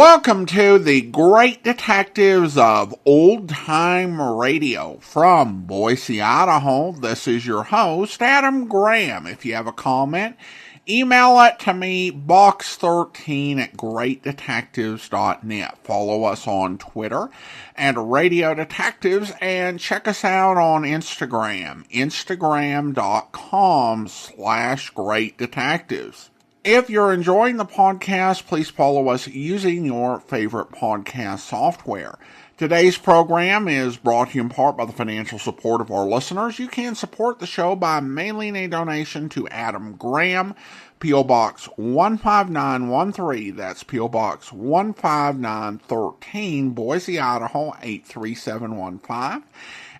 Welcome to the Great Detectives of Old Time Radio. From Boise, Idaho, this is your host, Adam Graham. If you have a comment, email it to me, box13@greatdetectives.net. Follow us on Twitter and Radio Detectives, and check us out on Instagram, instagram.com/greatdetectives. If you're enjoying the podcast, please follow us using your favorite podcast software. Today's program is brought to you in part by the financial support of our listeners. You can support the show by mailing a donation to Adam Graham, P.O. Box 15913. That's P.O. Box 15913, Boise, Idaho 83715.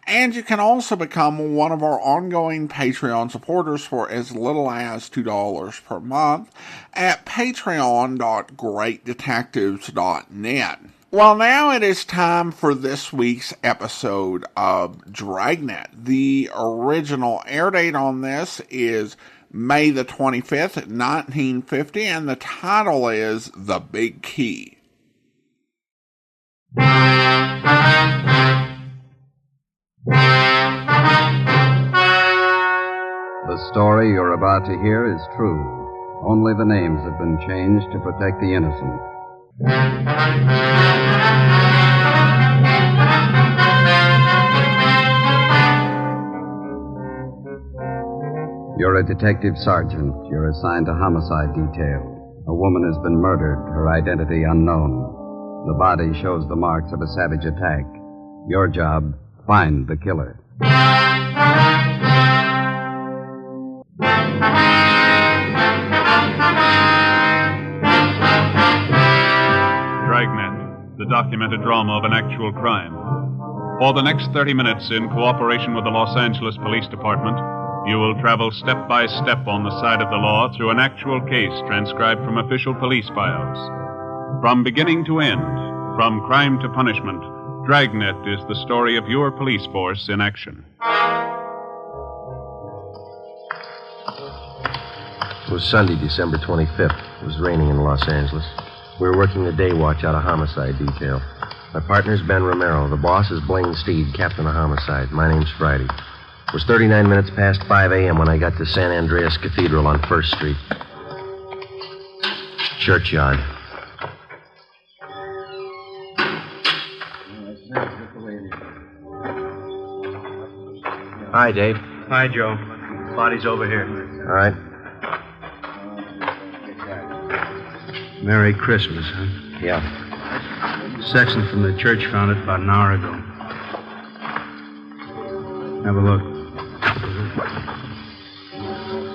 And you can also become one of our ongoing Patreon supporters for as little as $2 per month at patreon.greatdetectives.net. Well, now it is time for this week's episode of Dragnet. The original air date on this is May the 25th, 1950, and the title is The Big Key. The story you're about to hear is true. Only the names have been changed to protect the innocent. You're a detective sergeant. You're assigned to homicide detail. A woman has been murdered, her identity unknown. The body shows the marks of a savage attack. Your job, find the killer. Dragnet, the documented drama of an actual crime. For the next 30 minutes, in cooperation with the Los Angeles Police Department, you will travel step by step on the side of the law through an actual case transcribed from official police files. From beginning to end, from crime to punishment, Dragnet is the story of your police force in action. It was Sunday, December 25th. It was raining in Los Angeles. We were working the day watch out of homicide detail. My partner's Ben Romero. The boss is Blaine Steed, captain of homicide. My name's Friday. It was 39 minutes past 5 a.m. when I got to San Andreas Cathedral on 1st Street. Churchyard. Hi, Dave. Hi, Joe. Body's over here. All right. Merry Christmas, huh? Yeah. Sexton from the church found it about an hour ago. Have a look.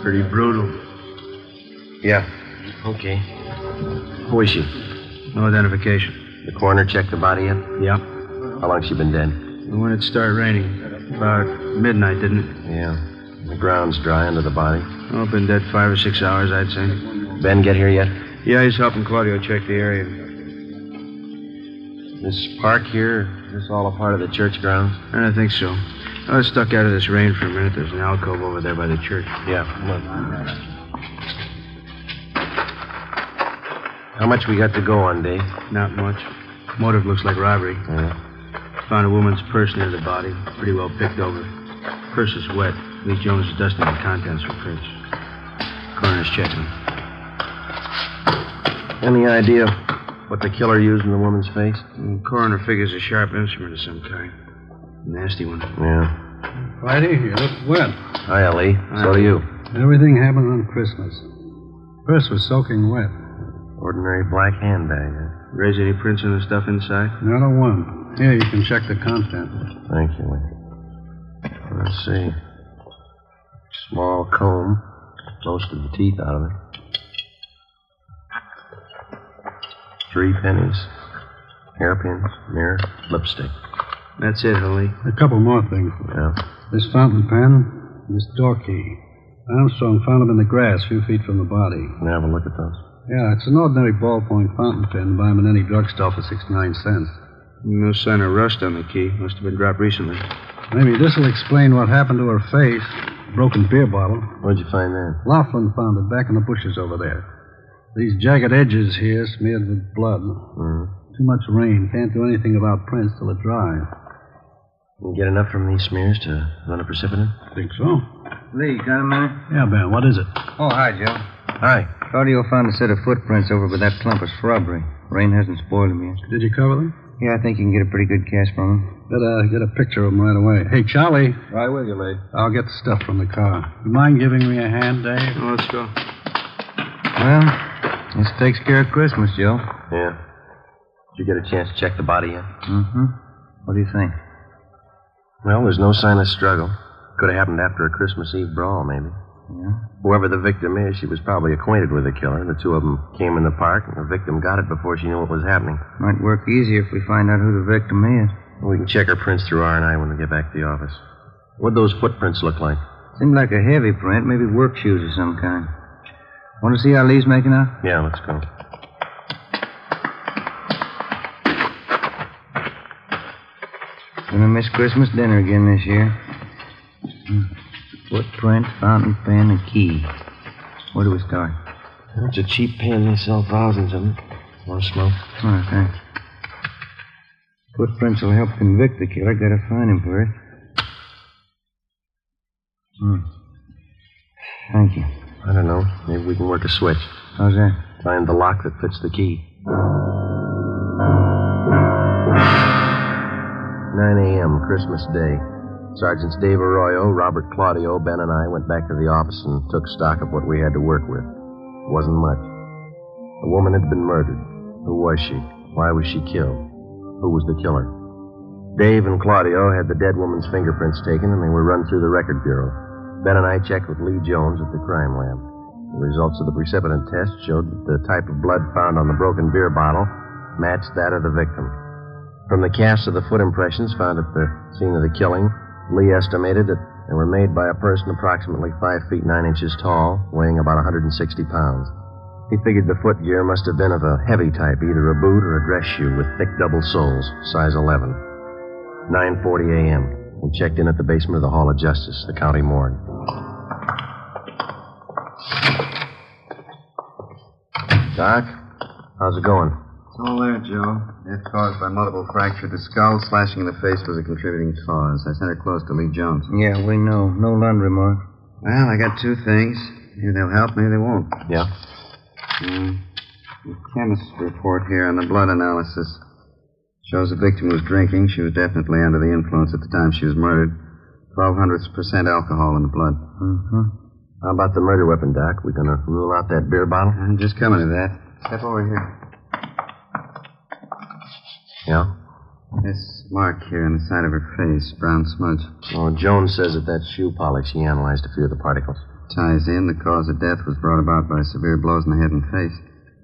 Pretty brutal. Yeah. Okay. Who is she? No identification. The coroner checked the body yet? Yep. How long she been dead? When it started raining. About midnight, didn't it? Yeah. The ground's dry under the body. Oh, been dead 5 or 6 hours, I'd say. Ben get here yet? Yeah, he's helping Claudio check the area. This park here, is this all a part of the church grounds? I think so. I was stuck out of this rain for a minute. There's an alcove over there by the church. Yeah, look. How much we got to go on, Dave? Not much. Motive looks like robbery. Yeah. Found a woman's purse near the body. Pretty well picked over. Purse is wet. Lee Jones is dusting the contents for prints. Coroner's checking. Any idea what the killer used in the woman's face? The coroner figures a sharp instrument of some kind. Nasty one. Yeah. Friday, you look wet. Hi, Lee. So do you. Everything happened on Christmas. Purse was soaking wet. Ordinary black handbag, huh? Raise any prints on the stuff inside? Not a one. Here, you can check the content. Thank you, Lee. Let's see. Small comb. Most of the teeth out of it. 3 pennies. Hairpins, mirror, lipstick. That's it, Lee. A couple more things. Yeah. This fountain pen, this door key. Armstrong found them in the grass a few feet from the body. Can I have a look at those? Yeah, it's an ordinary ballpoint fountain pen. Buy them in any drugstore for 69 cents. No sign of rust on the key. Must have been dropped recently. Maybe this will explain what happened to her face. Broken beer bottle. Where'd you find that? Laughlin found it back in the bushes over there. These jagged edges here smeared with blood. Too much rain. Can't do anything about prints till it dries. Can you get enough from these smears to run a precipitant? Think so. Lee, got a minute? Yeah, Ben, what is it? Oh, hi, Joe. Hi. Claudio found a set of footprints over by that clump of shrubbery. Rain hasn't spoiled them yet. Did you cover them? Yeah, I think you can get a pretty good cast from them. Better get a picture of them right away. Hey, Charlie. Right with you, Lee. I'll get the stuff from the car. You mind giving me a hand, Dave? Oh, let's go. Well, this takes care of Christmas, Joe. Yeah. Did you get a chance to check the body yet? Mm-hmm. What do you think? Well, there's no sign of struggle. Could have happened after a Christmas Eve brawl, maybe. Yeah? Whoever the victim is, she was probably acquainted with the killer. The two of them came in the park, and the victim got it before she knew what was happening. Might work easier if we find out who the victim is. We can check her prints through R&I when we get back to the office. What'd those footprints look like? Seemed like a heavy print, maybe work shoes of some kind. Want to see how Lee's making out? Yeah, let's go. Gonna miss Christmas dinner again this year. Footprint, fountain pen, and key. Where do we start? It's a cheap pen. They sell thousands of them. Want to smoke? Oh, thanks. Footprints will help convict the killer. Gotta find him first. Thank you. I don't know. Maybe we can work a switch. How's that? Find the lock that fits the key. 9 a.m., Christmas Day. Sergeants Dave Arroyo, Robert Claudio, Ben, and I went back to the office and took stock of what we had to work with. It wasn't much. The woman had been murdered. Who was she? Why was she killed? Who was the killer? Dave and Claudio had the dead woman's fingerprints taken, and they were run through the record bureau. Ben and I checked with Lee Jones at the crime lab. The results of the precipitant test showed that the type of blood found on the broken beer bottle matched that of the victim. From the casts of the foot impressions found at the scene of the killing, Lee estimated that they were made by a person approximately 5 feet 9 inches tall, weighing about 160 pounds. He figured the footgear must have been of a heavy type, either a boot or a dress shoe with thick double soles, size 11. 9:40 a.m. We checked in at the basement of the Hall of Justice, the county morgue. Doc, how's it going? It's all there, Joe. Death caused by multiple fracture to the skull. Slashing in the face was a contributing cause. I sent her close to Lee Jones. Yeah, we know. No laundry mark. Well, I got two things. Maybe they'll help, maybe they won't. Yeah? The chemist's report here on the blood analysis shows the victim was drinking. She was definitely under the influence at the time she was murdered. 0.012% alcohol in the blood. Mm-hmm. How about the murder weapon, Doc? We gonna rule out that beer bottle? I'm just coming to that. Step over here. Yeah? This mark here on the side of her face, brown smudge. Well, Jones says that that's shoe polish. He analyzed a few of the particles. Ties in. The cause of death was brought about by severe blows in the head and face.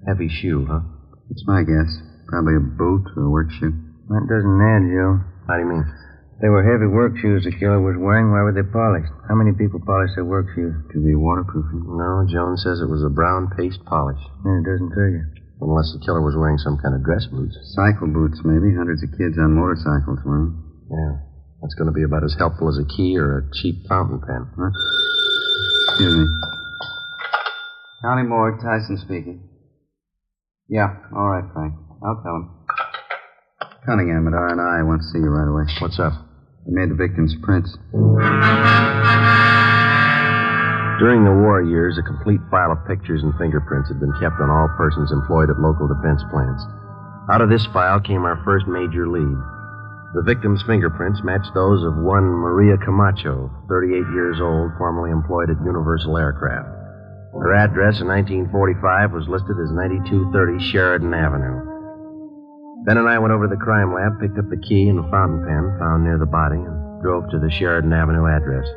Heavy shoe, huh? That's my guess. Probably a boot or a work shoe. That doesn't add, Joe. How do you mean? If they were heavy work shoes the killer was wearing, why were they polished? How many people polish their work shoes? Could be waterproofing. No, Jones says it was a brown paste polish. Yeah, it doesn't figure. Unless the killer was wearing some kind of dress boots. Cycle boots, maybe. Hundreds of kids on motorcycles wear them. Yeah. That's going to be about as helpful as a key or a cheap fountain pen. Huh? Excuse me. County Morgue, Tyson speaking. Yeah, all right, Frank. I'll tell him. Cunningham at R&I wants to see you right away. What's up? They made the victim's prints. During the war years, a complete file of pictures and fingerprints had been kept on all persons employed at local defense plants. Out of this file came our first major lead. The victim's fingerprints matched those of one Maria Camacho, 38 years old, formerly employed at Universal Aircraft. Her address in 1945 was listed as 9230 Sheridan Avenue. Ben and I went over to the crime lab, picked up the key and the fountain pen found near the body, and drove to the Sheridan Avenue address.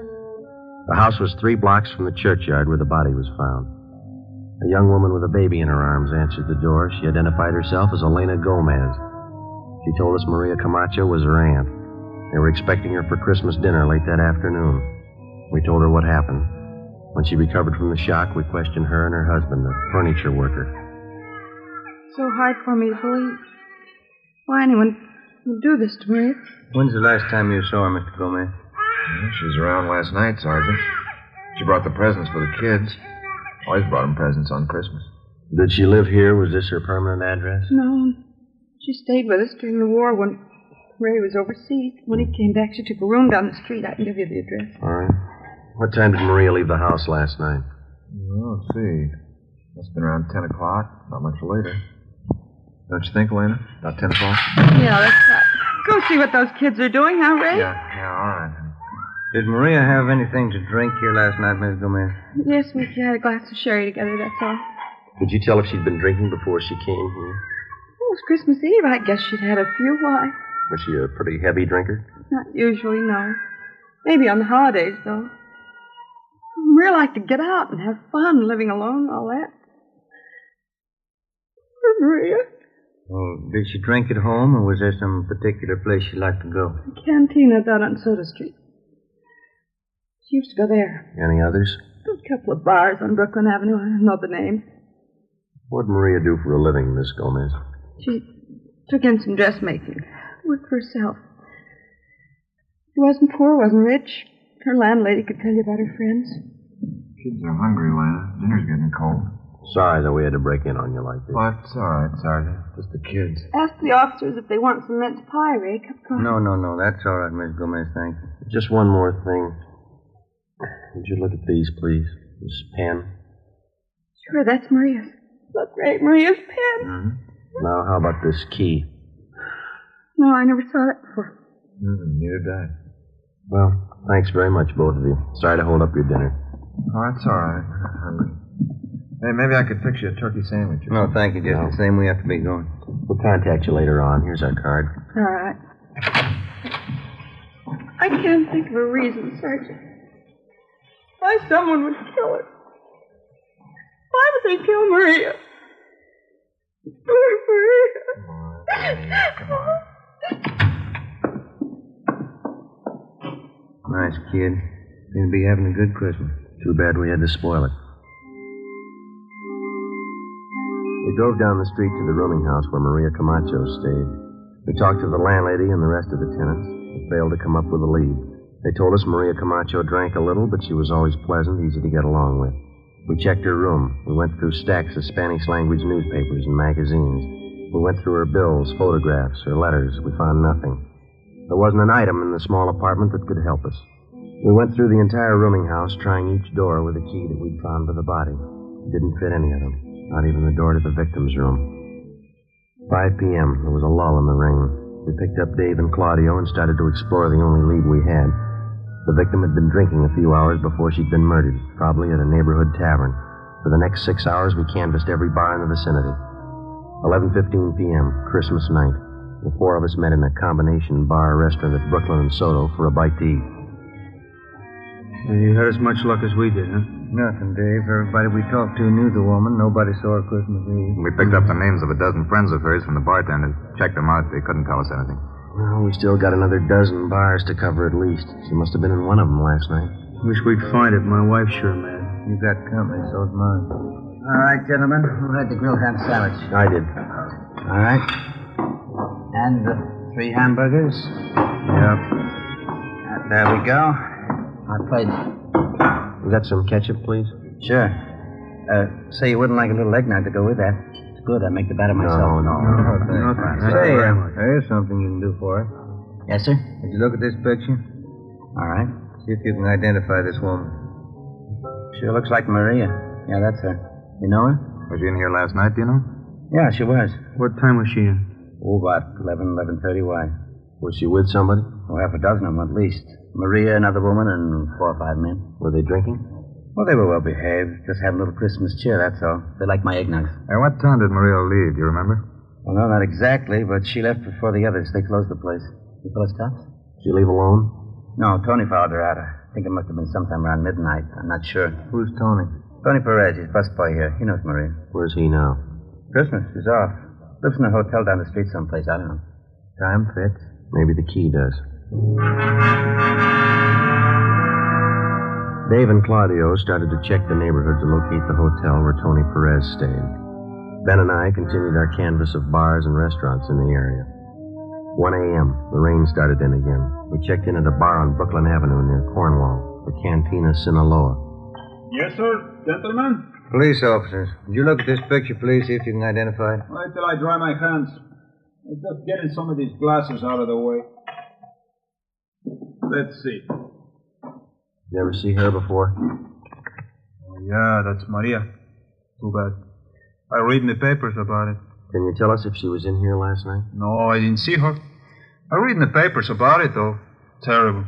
The house was 3 blocks from the churchyard where the body was found. A young woman with a baby in her arms answered the door. She identified herself as Elena Gomez. She told us Maria Camacho was her aunt. They were expecting her for Christmas dinner late that afternoon. We told her what happened. When she recovered from the shock, we questioned her and her husband, a furniture worker. So hard for me to believe. Why anyone would do this to me? When's the last time you saw her, Mr. Gomez? Well, she was around last night, Sergeant. She brought the presents for the kids. Always brought them presents on Christmas. Did she live here? Was this her permanent address? No. She stayed with us during the war when Ray was overseas. When he came back, she took a room down the street. I can give you the address. All right. What time did Maria leave the house last night? Well, let's see. Must have been around 10 o'clock. Not much later. Don't you think, Elena? About 10 o'clock? Yeah, that's right. Go see what those kids are doing, huh, Ray? Yeah, all right. Did Maria have anything to drink here last night, Miss Gomez? Yes, we had a glass of sherry together, that's all. Did you tell if she'd been drinking before she came here? It was Christmas Eve. I guess she'd had a few. Why? Was she a pretty heavy drinker? Not usually, no. Maybe on the holidays, though. Maria liked to get out and have fun, living alone, all that. Poor Maria. Oh, did she drink at home, or was there some particular place she liked to go? The cantina down on Soda Street. She used to go there. Any others? A couple of bars on Brooklyn Avenue. I don't know the names. What'd Maria do for a living, Miss Gomez? She took in some dressmaking. Worked for herself. She wasn't poor, wasn't rich. Her landlady could tell you about her friends. Kids are hungry, Lana. Dinner's getting cold. Sorry that we had to break in on you like this. Well, it's all right, Sergeant. Just the kids. Ask the officers if they want some mince pie, Ray. Cup of coffee. No. That's all right, Miss Gomez, thank you. Just one more thing. Would you look at these, please? This pen. Sure, that's Maria's. Look, Ray, Maria's pen. Mm-hmm. Now, how about this key? No, I never saw that before. Neither did I. Well, thanks very much, both of you. Sorry to hold up your dinner. Oh, that's all right. I'm hungry. Hey, maybe I could fix you a turkey sandwich. No, thank you, Jeff. No. The same we have to be going. We'll contact you later on. Here's our card. All right. I can't think of a reason, Sergeant. Why someone would kill her. Why would they kill Maria? Maria. Come on. Nice kid. Seems to be having a good Christmas. Too bad we had to spoil it. We drove down the street to the rooming house where Maria Camacho stayed. We talked to the landlady and the rest of the tenants, but failed to come up with a lead. They told us Maria Camacho drank a little, but she was always pleasant, easy to get along with. We checked her room. We went through stacks of Spanish-language newspapers and magazines. We went through her bills, photographs, her letters. We found nothing. There wasn't an item in the small apartment that could help us. We went through the entire rooming house, trying each door with a key that we'd found for the body. It didn't fit any of them, not even the door to the victim's room. 5 p.m., there was a lull in the rain. We picked up Dave and Claudio and started to explore the only lead we had. The victim had been drinking a few hours before she'd been murdered, probably at a neighborhood tavern. For the next 6 hours, we canvassed every bar in the vicinity. 11:15 p.m., Christmas night. The four of us met in a combination bar-restaurant at Brooklyn and Soto for a bite to eat. You had as much luck as we did, huh? Nothing, Dave. Everybody we talked to knew the woman. Nobody saw her Christmas Eve. We picked up the names of a dozen friends of hers from the bartenders. Checked them out. They couldn't tell us anything. Well, we still got another dozen bars to cover at least. She must have been in one of them last night. Wish we'd find it. My wife's sure mad. You got company, so's mine. All right, gentlemen. Who had the grilled ham sandwich? I did. All right. And the 3 hamburgers? Yep. There we go. My plate. You got some ketchup, please? Sure. Say you wouldn't like a little eggnog to go with that. It's good. I make the batter myself. No. No, thanks. Say, Very much. there's something you can do for us. Yes, sir? Did you look at this picture? All right. See if you can identify this woman. Sure looks like Maria. Yeah, that's her. You know her? Was she in here last night, do you know? Yeah, she was. What time was she in? Oh, about 11:30. Why? Was she with somebody? Oh, half a dozen of them at least. Maria, another woman, and 4 or 5 men. Were they drinking? Well, they were well behaved. Just having a little Christmas cheer, that's all. They like my eggnogs. At what time did Maria leave? Do you remember? Well, no, not exactly, but she left before the others. They closed the place. You fellas cops? Did she leave alone? No, Tony followed her out. I think it must have been sometime around midnight. I'm not sure. Who's Tony? Tony Perez, he's busboy here. He knows Maria. Where's he now? Christmas, he's off. Lives in a hotel down the street someplace. I don't know. Time fits. Maybe the key does. Dave and Claudio started to check the neighborhood to locate the hotel where Tony Perez stayed. Ben and I continued our canvass of bars and restaurants in the area. 1 a.m., the rain started in again. We checked in at a bar on Brooklyn Avenue near Cornwall, the Cantina Sinaloa. Yes, sir, gentlemen. Police officers, would you look at this picture, please, see if you can identify it? Wait till I dry my hands. I'm just getting some of these glasses out of the way. Let's see. You ever see her before? Oh, yeah, that's Maria. Too bad. I read in the papers about it. Can you tell us if she was in here last night? No, I didn't see her. I read in the papers about it, though. Terrible.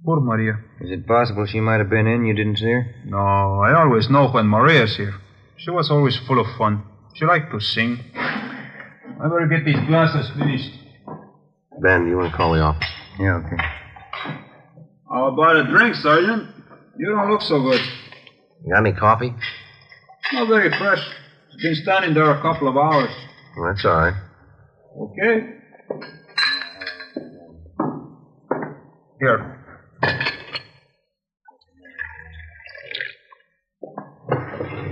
Poor Maria. Is it possible she might have been in, you didn't see her? No, I always know when Maria's here. She was always full of fun. She liked to sing. I better get these glasses finished. Ben, you want to call the office? Yeah, okay. How about a drink, Sergeant? You don't look so good. You got any coffee? Not very fresh. It's been standing there a couple of hours. Well, that's all right. Okay. Here.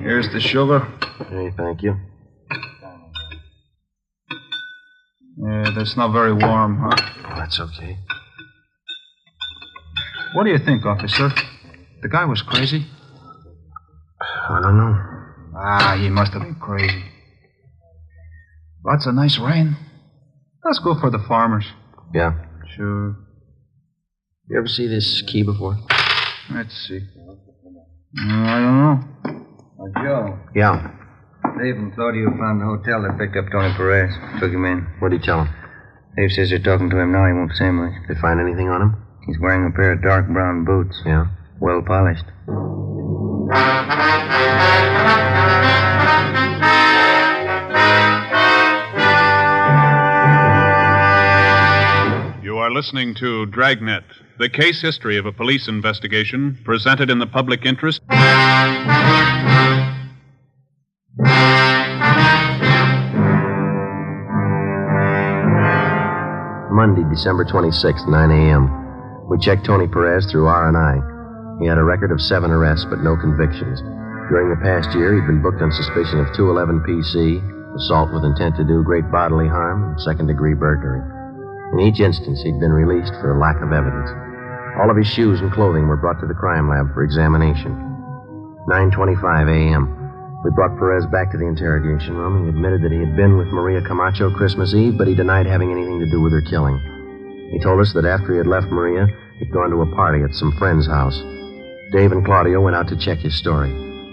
Here's the sugar. Hey, thank you. Yeah, that's not very warm, huh? Oh, that's okay. What do you think, officer? The guy was crazy? I don't know. Ah, he must have been crazy. Lots of nice rain. That's good for the farmers. Yeah. Sure. You ever see this key before? Let's see. I don't know. Joe. Yeah. Dave and Claudio found the hotel that picked up Tony Perez. Took him in. What did he tell him? Dave says they're talking to him now. He won't say much. They find anything on him? He's wearing a pair of dark brown boots. Yeah. Well polished. You are listening to Dragnet, the case history of a police investigation presented in the public interest. Monday, December 26th, 9 a.m. We checked Tony Perez through R&I. He had a record of 7 arrests, but no convictions. During the past year, he'd been booked on suspicion of 211 PC, assault with intent to do great bodily harm, and second-degree burglary. In each instance, he'd been released for lack of evidence. All of his shoes and clothing were brought to the crime lab for examination. 9:25 a.m. We brought Perez back to the interrogation room. He admitted that he had been with Maria Camacho Christmas Eve, but he denied having anything to do with her killing. He told us that after he had left Maria, he'd gone to a party at some friend's house. Dave and Claudio went out to check his story.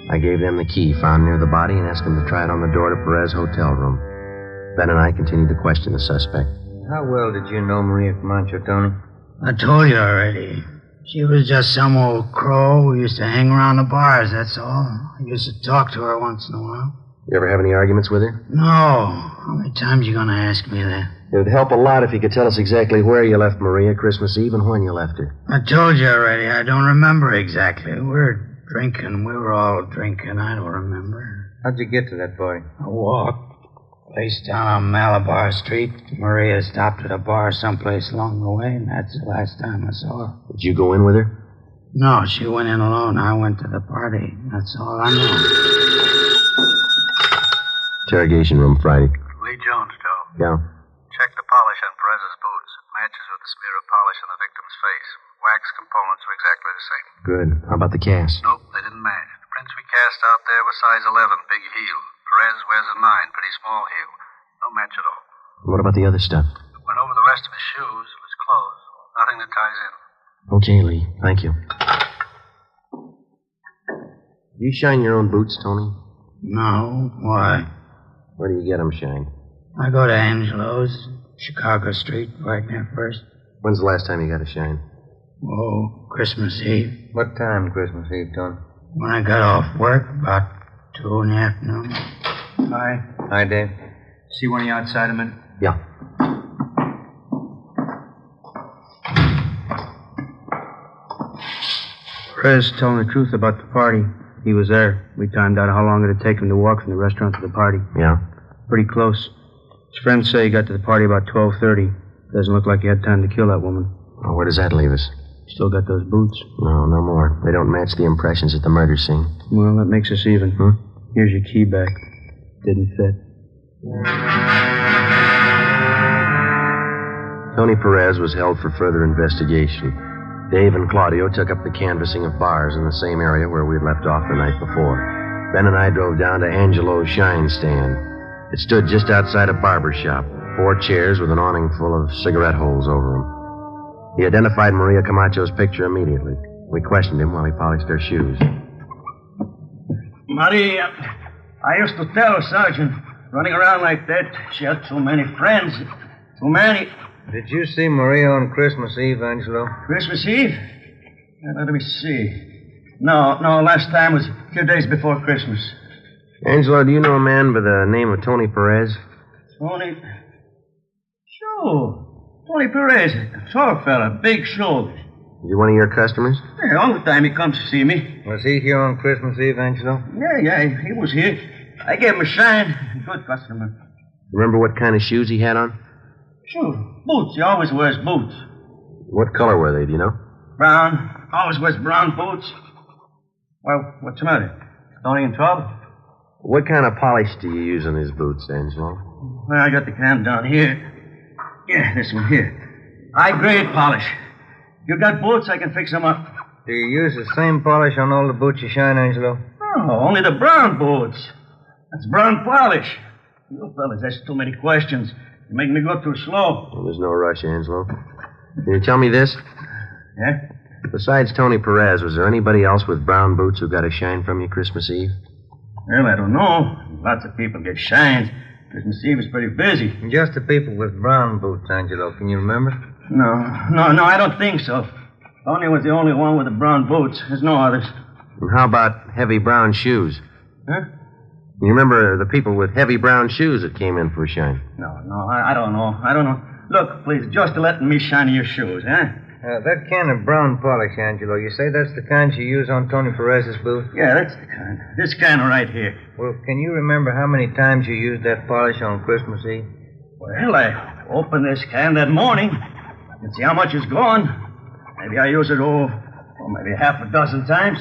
I gave them the key found near the body and asked them to try it on the door to Perez's hotel room. Ben and I continued to question the suspect. How well did you know Maria Camacho, Tony? I told you already. She was just some old crow who used to hang around the bars, that's all. I used to talk to her once in a while. You ever have any arguments with her? No. How many times you going to ask me that? It would help a lot if you could tell us exactly where you left Maria Christmas Eve and when you left her. I told you already. I don't remember exactly. We were drinking. We were all drinking. I don't remember. How'd you get to that party? I walked. Place down on Malabar Street. Maria stopped at a bar someplace along the way, and that's the last time I saw her. Did you go in with her? No, she went in alone. I went to the party. That's all I know. Interrogation room Friday. Lee Jones, Joe. Yeah. Check the polish on Perez's boots. It matches with the smear of polish on the victim's face. Wax components are exactly the same. Good. How about the cast? Nope, they didn't match. The prints we cast out there were size 11, big heel. Perez wears a 9, pretty small heel. No match at all. What about the other stuff? Went over the rest of his shoes, his clothes. Nothing that ties in. Okay, Lee. Thank you. You shine your own boots, Tony? No. Why? Where do you get them shined? I go to Angelo's, Chicago Street, Dragnet first. When's the last time you got a shine? Oh, Christmas Eve. What time Christmas Eve, Tony? When I got off work, about 2 in the afternoon. Hi. Hi, Dave. See one of you outside a minute? Yeah. Perez telling the truth about the party. He was there. We timed out how long it'd take him to walk from the restaurant to the party. Yeah? Pretty close. His friends say he got to the party about 12:30. Doesn't look like he had time to kill that woman. Well, where does that leave us? Still got those boots? No, no more. They don't match the impressions at the murder scene. Well, that makes us even. Here's your key back. Didn't fit. Tony Perez was held for further investigation. Dave and Claudio took up the canvassing of bars in the same area where we had left off the night before. Ben and I drove down to Angelo's shine stand. It stood just outside a barber shop. 4 chairs with an awning full of cigarette holes over them. He identified Maria Camacho's picture immediately. We questioned him while he polished her shoes. Maria, I used to tell her, Sergeant, running around like that, she had too many friends. Too many. Did you see Maria on Christmas Eve, Angelo? Christmas Eve? Let me see. No, last time was a few days before Christmas. Angelo, do you know a man by the name of Tony Perez? Tony? Sure. Tony Perez, tall fella, big shoulders. Is he one of your customers? Yeah, all the time he comes to see me. Was he here on Christmas Eve, Angelo? Yeah, he was here. I gave him a shine. Good customer. Remember what kind of shoes he had on? Sure. Boots. He always wears boots. What color were they, do you know? Brown. Always wears brown boots. Well, what's the matter? Tony in trouble? What kind of polish do you use on his boots, Angelo? Well, I got the can down here. Yeah, this one here. High-grade polish. You got boots, I can fix them up. Do you use the same polish on all the boots you shine, Angelo? No, only the brown boots. That's brown polish. You fellas ask too many questions. You make me go too slow. Well, there's no rush, Angelo. Can you tell me this? Yeah? Besides Tony Perez, was there anybody else with brown boots who got a shine from you Christmas Eve? Well, I don't know. Lots of people get shines. Christmas Eve is pretty busy. Just the people with brown boots, Angelo. Can you remember? No, I don't think so. Tony was the only one with the brown boots. There's no others. And how about heavy brown shoes? Huh? You remember the people with heavy brown shoes that came in for a shine? No, I don't know. Look, please, just let me shine your shoes, huh? That can of brown polish, Angelo, you say that's the kind you use on Tony Perez's boot? Yeah, that's the kind. This kind right here. Well, can you remember how many times you used that polish on Christmas Eve? Well, I opened this can that morning. I can see how much is gone. Maybe I use it, maybe half a dozen times.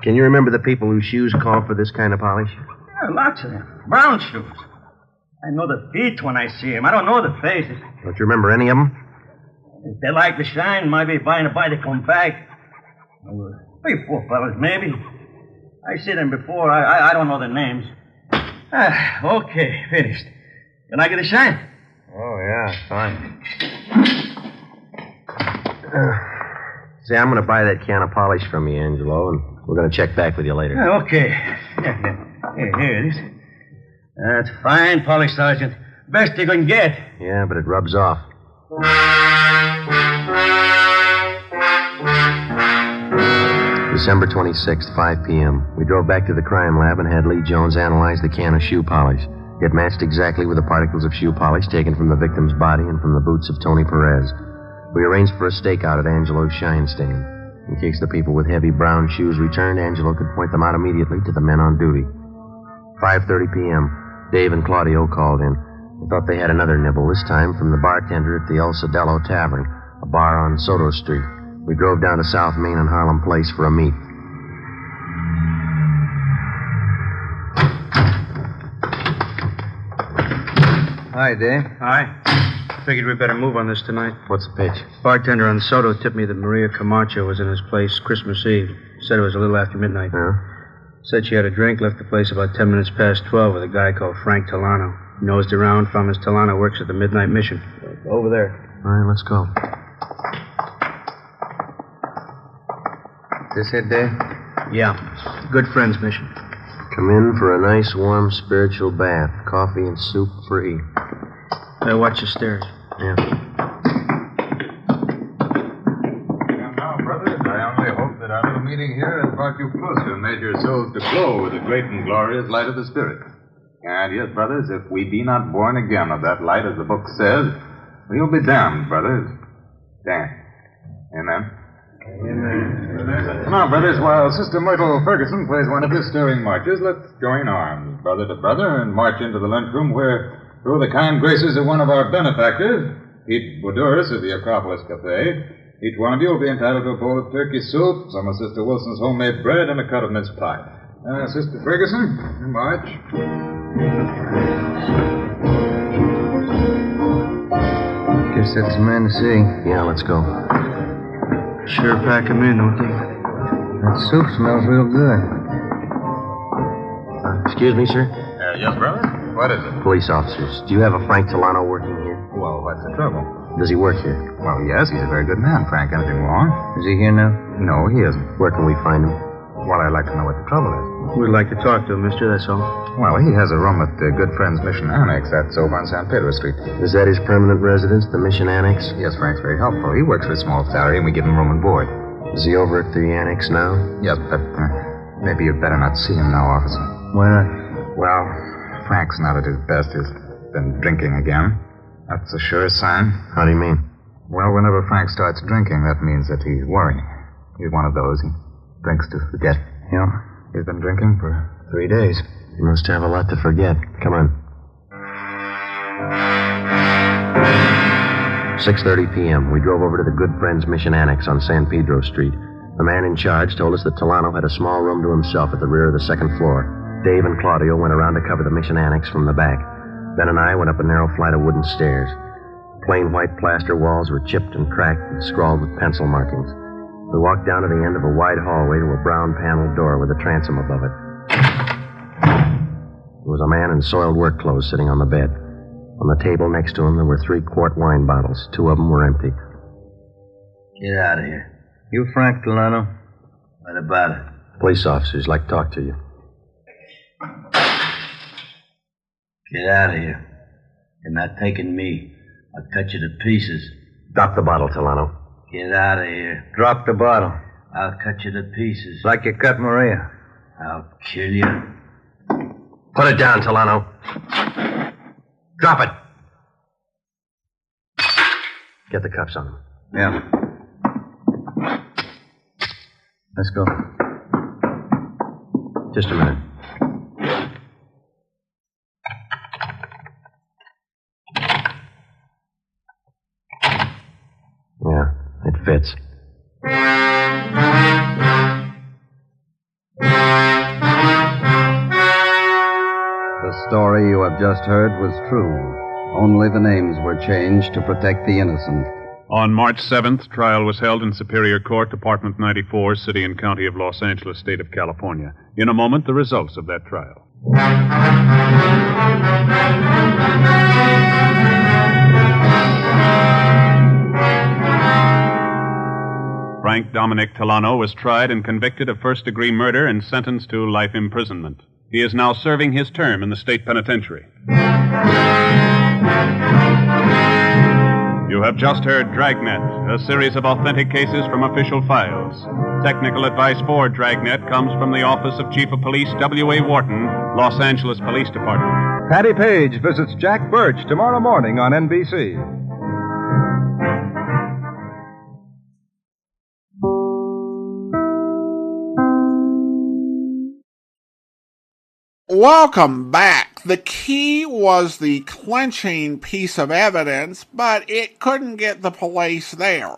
Can you remember the people whose shoes call for this kind of polish? Yeah, lots of them. Brown shoes. I know the feet when I see them. I don't know the faces. Don't you remember any of them? If they like the shine, maybe by and by they come back. 3, 4 fellas, maybe. I see them before. I don't know their names. Okay, finished. Can I get a shine? Oh, yeah, fine. Say, I'm going to buy that can of polish from you, Angelo, and we're going to check back with you later. Okay. Here it is. That's fine polish, Sergeant. Best you can get. Yeah, but it rubs off. December 26th, 5 p.m. We drove back to the crime lab and had Lee Jones analyze the can of shoe polish. It matched exactly with the particles of shoe polish taken from the victim's body and from the boots of Tony Perez. We arranged for a stakeout at Angelo's shine stand. In case the people with heavy brown shoes returned, Angelo could point them out immediately to the men on duty. 5:30 p.m. Dave and Claudio called in. They thought they had another nibble, this time from the bartender at the El Cedello Tavern, a bar on Soto Street. We drove down to South Main and Harlem Place for a meet. Hi, Dave. Hi. Figured we'd better move on this tonight. What's the pitch? Bartender on Soto tipped me that Maria Camacho was in his place Christmas Eve. Said it was a little after midnight. Yeah? Said she had a drink, left the place about 10 minutes past 12 with a guy called Frank Tolano. Nosed around, found Miss Tolano works at the Midnight Mission. Over there. All right, let's go. This it, Dave? Yeah. Good Friends Mission. Come in for a nice, warm, spiritual bath. Coffee and soup free. Hey, watch your stairs. Yeah. And now, brothers, I only hope that our little meeting here has brought you closer and made your souls to glow with the great and glorious light of the Spirit. And yes, brothers, if we be not born again of that light, as the book says, we'll be damned, brothers. Damned. Amen. Amen. Now, brothers, while Sister Myrtle Ferguson plays one of his stirring marches, let's join arms, brother to brother, and march into the lunchroom where, through the kind graces of one of our benefactors, Pete Boudouris of the Acropolis Cafe, each one of you will be entitled to a bowl of turkey soup, some of Sister Wilson's homemade bread, and a cut of mince pie. Sister Ferguson, march. Guess that's the man to see. Yeah, let's go. Sure pack 'em in, don't they? That soup smells real good. Excuse me, sir? Yes, brother? What is it? Police officers. Do you have a Frank Tolano working here? Well, what's the trouble? Does he work here? Well, yes, he's a very good man, Frank. Anything wrong? Is he here now? No, he isn't. Where can we find him? Well, I'd like to know what the trouble is. We'd like to talk to him, mister, that's all. Well, he has a room at the Good Friends Mission Annex. That's over on San Pedro Street. Is that his permanent residence, the Mission Annex? Yes, Frank's very helpful. He works for a small salary, and we give him room and board. Is he over at the annex now? Yes, but maybe you'd better not see him now, officer. Why not? Well, Frank's not at his best. He's been drinking again. That's a sure sign. How do you mean? Well, whenever Frank starts drinking, that means that he's worrying. He's one of those. He drinks to forget. Yeah? He's been drinking for 3 days. He must have a lot to forget. Come on. 6:30 p.m. We drove over to the Good Friends Mission Annex on San Pedro Street. The man in charge told us that Tolano had a small room to himself at the rear of the second floor. Dave and Claudio went around to cover the Mission Annex from the back. Ben and I went up a narrow flight of wooden stairs. Plain white plaster walls were chipped and cracked and scrawled with pencil markings. We walked down to the end of a wide hallway to a brown paneled door with a transom above it. There was a man in soiled work clothes sitting on the bed. On the table next to him, there were 3-quart wine bottles. 2 of them were empty. Get out of here. You Frank Delano? What about it? Police officers like to talk to you. Get out of here. You're not taking me. I'll cut you to pieces. Drop the bottle, Tolano. Get out of here. Drop the bottle. I'll cut you to pieces. Like you cut Maria. I'll kill you. Put it down, Tolano. Drop it. Get the cuffs on him. Yeah. Let's go. Just a minute. Yeah, it fits. The story you have just heard was true. Only the names were changed to protect the innocent. On March 7th, trial was held in Superior Court, Department 94, City and County of Los Angeles, State of California. In a moment, the results of that trial. Frank Dominic Tolano was tried and convicted of first-degree murder and sentenced to life imprisonment. He is now serving his term in the state penitentiary. You have just heard Dragnet, a series of authentic cases from official files. Technical advice for Dragnet comes from the Office of Chief of Police W.A. Wharton, Los Angeles Police Department. Patty Page visits Jack Birch tomorrow morning on NBC. Welcome back. The key was the clinching piece of evidence, but it couldn't get the police there.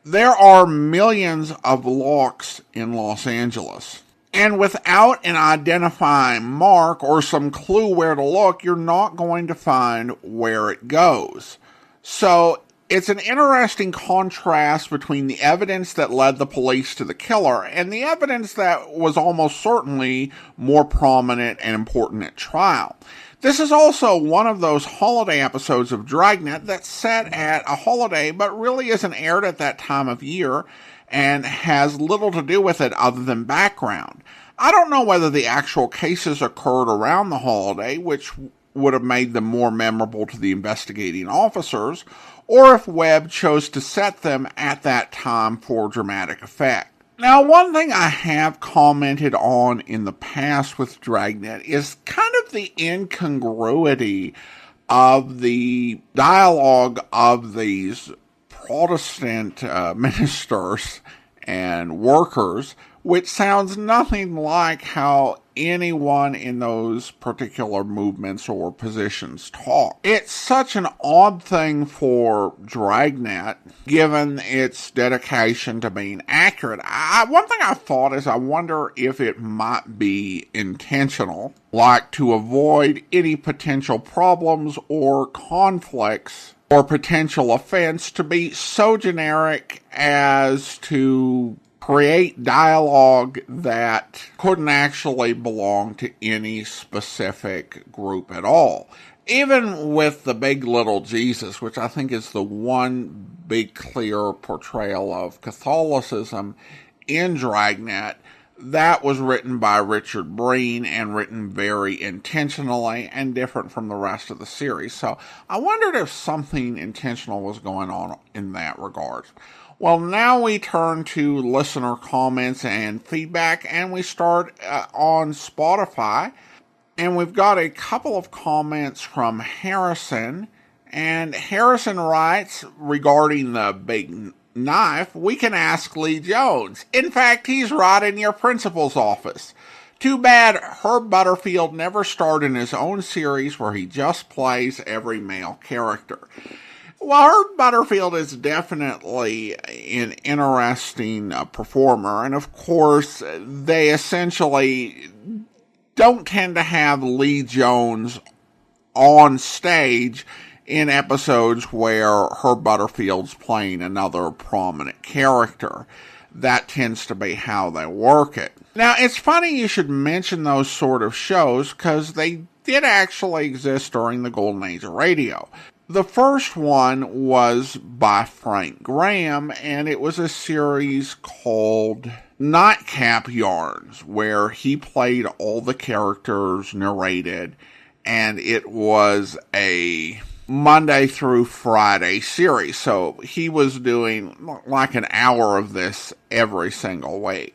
There are millions of locks in Los Angeles, and without an identifying mark or some clue where to look, you're not going to find where it goes. So it's an interesting contrast between the evidence that led the police to the killer and the evidence that was almost certainly more prominent and important at trial. This is also one of those holiday episodes of Dragnet that's set at a holiday but really isn't aired at that time of year and has little to do with it other than background. I don't know whether the actual cases occurred around the holiday, which would have made them more memorable to the investigating officers, or if Webb chose to set them at that time for dramatic effect. Now, one thing I have commented on in the past with Dragnet is kind of the incongruity of the dialogue of these Protestant ministers and workers, which sounds nothing like how anyone in those particular movements or positions talk. It's such an odd thing for Dragnet, given its dedication to being accurate. One thing I thought is I wonder if it might be intentional, like to avoid any potential problems or conflicts or potential offense, to be so generic as to create dialogue that couldn't actually belong to any specific group at all. Even with the Big Little Jesus, which I think is the one big clear portrayal of Catholicism in Dragnet, that was written by Richard Breen and written very intentionally and different from the rest of the series. So I wondered if something intentional was going on in that regard. Well, now we turn to listener comments and feedback, and we start on Spotify. And we've got a couple of comments from Harrison. And Harrison writes, regarding the big knife, we can ask Lee Jones. In fact, he's right in your principal's office. Too bad Herb Butterfield never starred in his own series where he just plays every male character. Well, Herb Butterfield is definitely an interesting performer. And of course, they essentially don't tend to have Lee Jones on stage in episodes where Herb Butterfield's playing another prominent character. That tends to be how they work it. Now, it's funny you should mention those sort of shows because they did actually exist during the golden age of radio. The first one was by Frank Graham, and it was a series called Nightcap Yarns, where he played all the characters, narrated, and it was a Monday through Friday series. So he was doing like an hour of this every single week.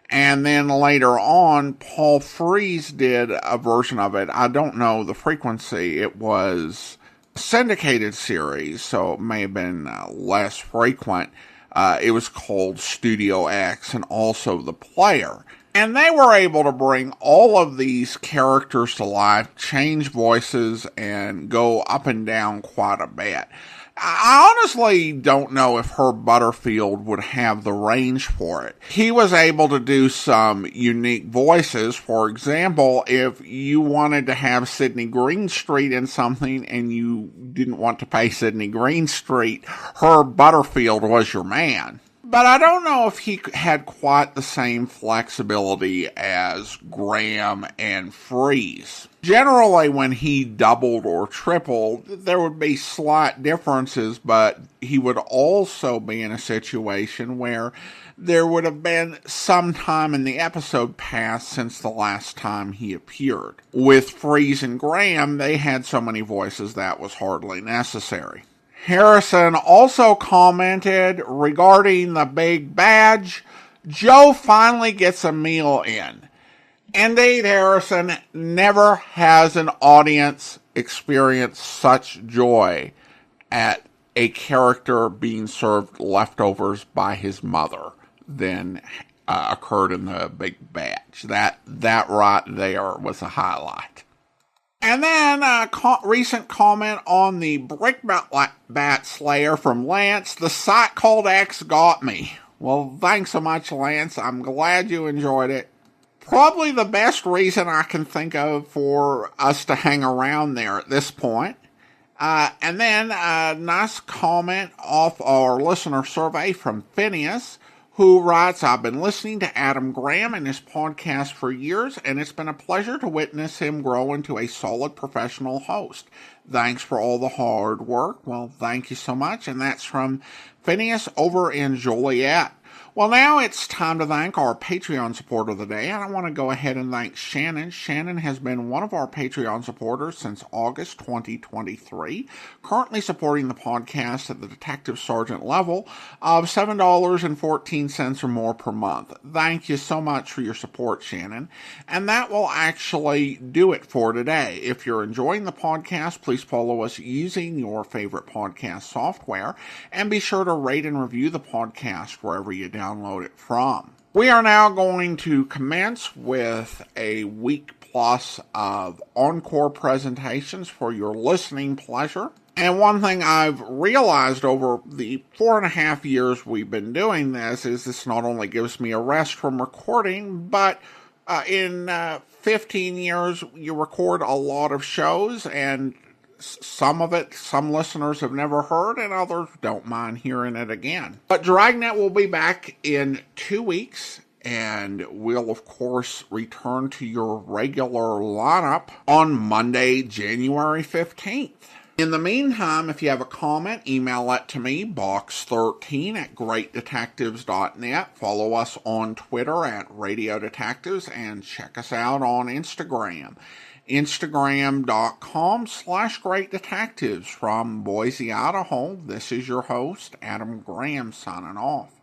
And then later on, Paul Frees did a version of it. I don't know the frequency. It was a syndicated series, so it may have been less frequent. It was called Studio X and also The Player. And they were able to bring all of these characters to life, change voices, and go up and down quite a bit. I honestly don't know if Herb Butterfield would have the range for it. He was able to do some unique voices. For example, if you wanted to have Sidney Greenstreet in something and you didn't want to pay Sidney Greenstreet, Herb Butterfield was your man. But I don't know if he had quite the same flexibility as Graham and Freeze. Generally, when he doubled or tripled, there would be slight differences, but he would also be in a situation where there would have been some time in the episode passed since the last time he appeared. With Freeze and Graham, they had so many voices that was hardly necessary. Harrison also commented regarding the big badge, Joe finally gets a meal in. Indeed, Harrison, never has an audience experienced such joy at a character being served leftovers by his mother than occurred in the big badge. That right there was a highlight. And then a recent comment on the Brickbat Slayer from Lance. The site called X got me. Well, thanks so much, Lance. I'm glad you enjoyed it. Probably the best reason I can think of for us to hang around there at this point. And then a nice comment off our listener survey from Phineas, who writes, I've been listening to Adam Graham and his podcast for years, and it's been a pleasure to witness him grow into a solid professional host. Thanks for all the hard work. Well, thank you so much. And that's from Phineas over in Joliet. Well, now it's time to thank our Patreon supporter of the day, and I want to go ahead and thank Shannon. Shannon has been one of our Patreon supporters since August 2023, currently supporting the podcast at the Detective Sergeant level of $7.14 or more per month. Thank you so much for your support, Shannon. And that will actually do it for today. If you're enjoying the podcast, please follow us using your favorite podcast software, and be sure to rate and review the podcast wherever you download it from. We are now going to commence with a week plus of encore presentations for your listening pleasure. And one thing I've realized over the 4.5 years we've been doing this is this not only gives me a rest from recording, but in 15 years you record a lot of shows, and some of it, some listeners have never heard, and others don't mind hearing it again. But Dragnet will be back in 2 weeks, and we'll, of course, return to your regular lineup on Monday, January 15th. In the meantime, if you have a comment, email it to me, box13@greatdetectives.net. Follow us on Twitter @Radio Detectives, and check us out on Instagram. Instagram.com/greatdetectives. From Boise, Idaho, this is your host, Adam Graham, signing off.